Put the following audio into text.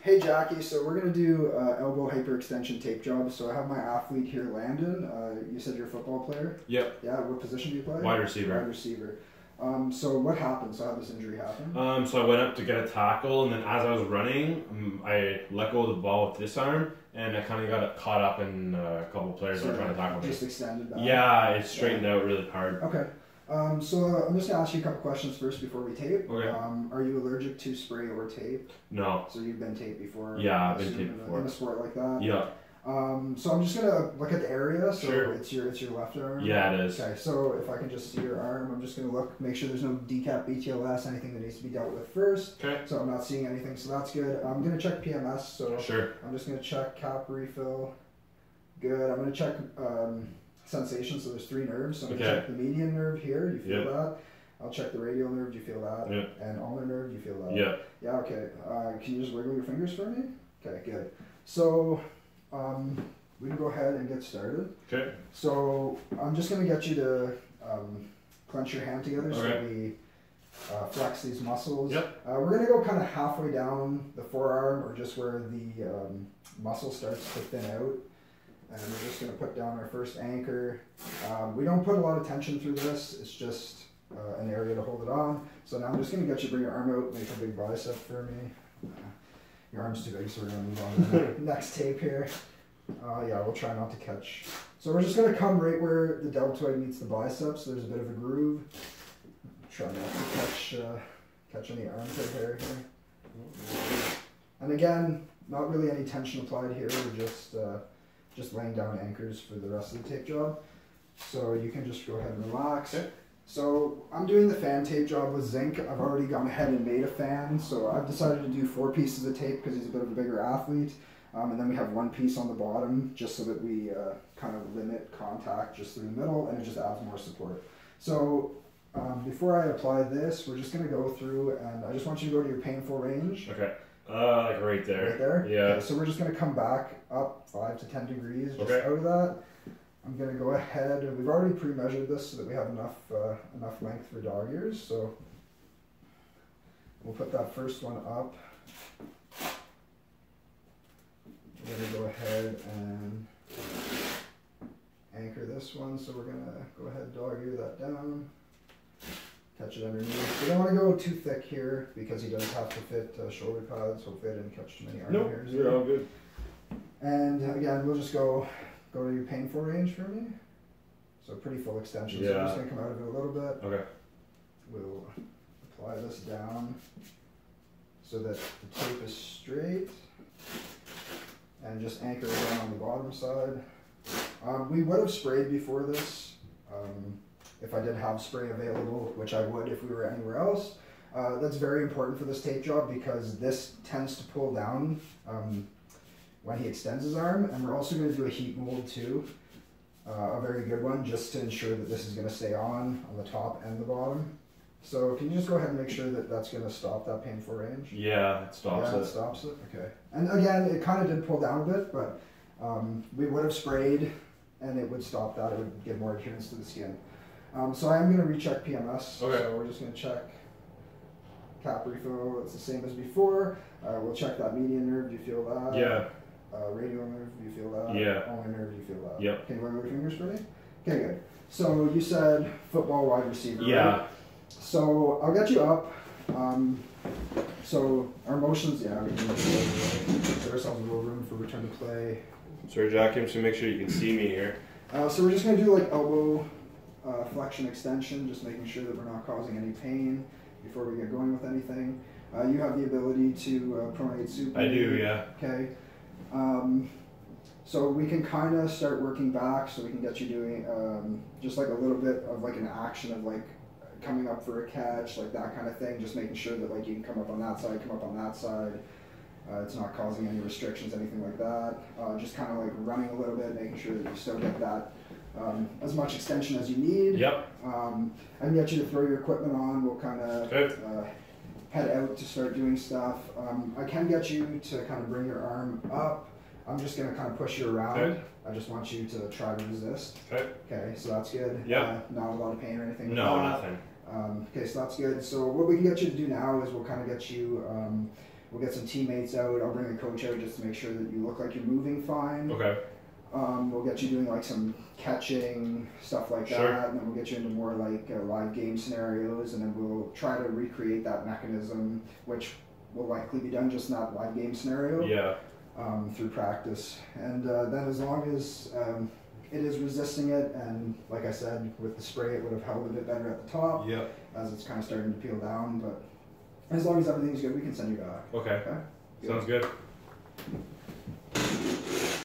Hey Jackie, so we're gonna do elbow hyperextension tape job. So I have my athlete here, Landon. You said you're a football player? Yep. Yeah, what position do you play? Wide receiver. Wide receiver. So what happened? So how did this injury happen? So I went up to get a tackle, and then as I was running, I let go of the ball with this arm, and I kind of got caught up in a couple of players that were trying to tackle me. Just extended back? Yeah, it straightened out really hard. Okay. So I'm just gonna ask you a couple questions first before we tape. Okay. Are you allergic to spray or tape? No. So you've been taped before? Yeah, I've been taped before. In a sport like that? Yeah. So I'm just gonna look at the area. So sure. it's your left arm. Yeah, it is. Okay. So if I can just see your arm, I'm just gonna look, make sure there's no decap, BTLS, anything that needs to be dealt with first. Okay. So I'm not seeing anything. So that's good. I'm gonna check PMS. So sure. I'm just gonna check cap refill. Good. I'm gonna check sensation. So there's 3 nerves. So I'm gonna check the median nerve here. Do you feel that? I'll check the radial nerve. Do you feel that? Yeah. And ulnar nerve. Do you feel that? Yeah. Yeah. Okay. Can you just wiggle your fingers for me? Okay. Good. So we can go ahead and get started. Okay. So I'm just going to get you to clench your hand together so we flex these muscles. Yep. We're going to go kind of halfway down the forearm, or just where the muscle starts to thin out. And we're just going to put down our first anchor. We don't put a lot of tension through this. It's just an area to hold it on. So now I'm just going to get you to bring your arm out, make a big bicep for me. Your arm's too big, so we're going to move on to the next tape here. Yeah, we'll try not to catch. So we're just going to come right where the deltoid meets the biceps. So there's a bit of a groove. Try not to catch any armpit hair here. And again, not really any tension applied here. We're just laying down anchors for the rest of the tape job. So you can just go ahead and relax. Okay. So I'm doing the fan tape job with zinc. I've already gone ahead and made a fan. So I've decided to do 4 pieces of tape because he's a bit of a bigger athlete. And then we have 1 piece on the bottom just so that we kind of limit contact just through the middle, and it just adds more support. So before I apply this, we're just going to go through, and I just want you to go to your painful range. Okay. Like right there. Right there? Yeah. Okay, so we're just going to come back up 5 to 10 degrees just out of that. I'm going to go ahead, and we've already pre-measured this so that we have enough length for dog ears. So we'll put that first one up. We're going to go ahead and anchor this one, so we're going to go ahead and dog ear that down, catch it underneath. We don't want to go too thick here because he does have to fit shoulder pads. Hopefully I didn't catch too many arm hairs. You're all good. And again, we'll just go to your painful range for me. So pretty full extension. So I'm just going to come out of it a little bit. Okay. We'll apply this down so that the tape is straight. And just anchor it down on the bottom side. We would have sprayed before this, if I did have spray available, which I would if we were anywhere else. That's very important for this tape job because this tends to pull down when he extends his arm. And we're also going to do a heat mold too, a very good one, just to ensure that this is going to stay on the top and the bottom. So can you just go ahead and make sure that that's going to stop that painful range? Yeah, it stops it. Yeah, it stops it. Okay. And again, it kind of did pull down a bit, but we would have sprayed and it would stop that. It would give more adherence to the skin. So I am going to recheck PMS. Okay. So we're just going to check cap refill. It's the same as before. We'll check that median nerve. Do you feel that? Yeah. Radial nerve. Do you feel that? Yeah. Ulnar nerve. Do you feel that? Yep. Can you wiggle your fingers for me? Okay, good. So you said football wide receiver. Yeah. Right? So I'll get you up. So our motions, yeah, we can give ourselves a little room for return to play. Sorry, Jackie, I'm just gonna make sure you can see me here. So we're just gonna do like elbow flexion extension, just making sure that we're not causing any pain before we get going with anything. You have the ability to pronate supine. I do, yeah. Okay. So we can kind of start working back, so we can get you doing just like a little bit of like an action of like coming up for a catch, like that kind of thing, just making sure that like you can come up on that side, come up on that side. It's not causing any restrictions, anything like that. Just kind of like running a little bit, making sure that you still get that as much extension as you need. Yep. I can get you to throw your equipment on. We'll kind of head out to start doing stuff. I can get you to kind of bring your arm up. I'm just going to kind of push you around. Okay. I just want you to try to resist. Okay. Okay, so that's good. Yeah. Not a lot of pain or anything. No, nothing. Okay, so that's good. So what we can get you to do now is we'll kind of get you We'll get some teammates out. I'll bring a coach out just to make sure that you look like you're moving fine. Okay. We'll get you doing like some catching, stuff like Sure. that, and then we'll get you into more like live game scenarios, and then we'll try to recreate that mechanism, which will likely be done just in that live game scenario. Yeah. Through practice. And then as long as it is resisting it, and like I said, with the spray it would have held a bit better at the top, Yep. as it's kind of starting to peel down, but as long as everything's good, we can send you back. Okay. Okay? Sounds good.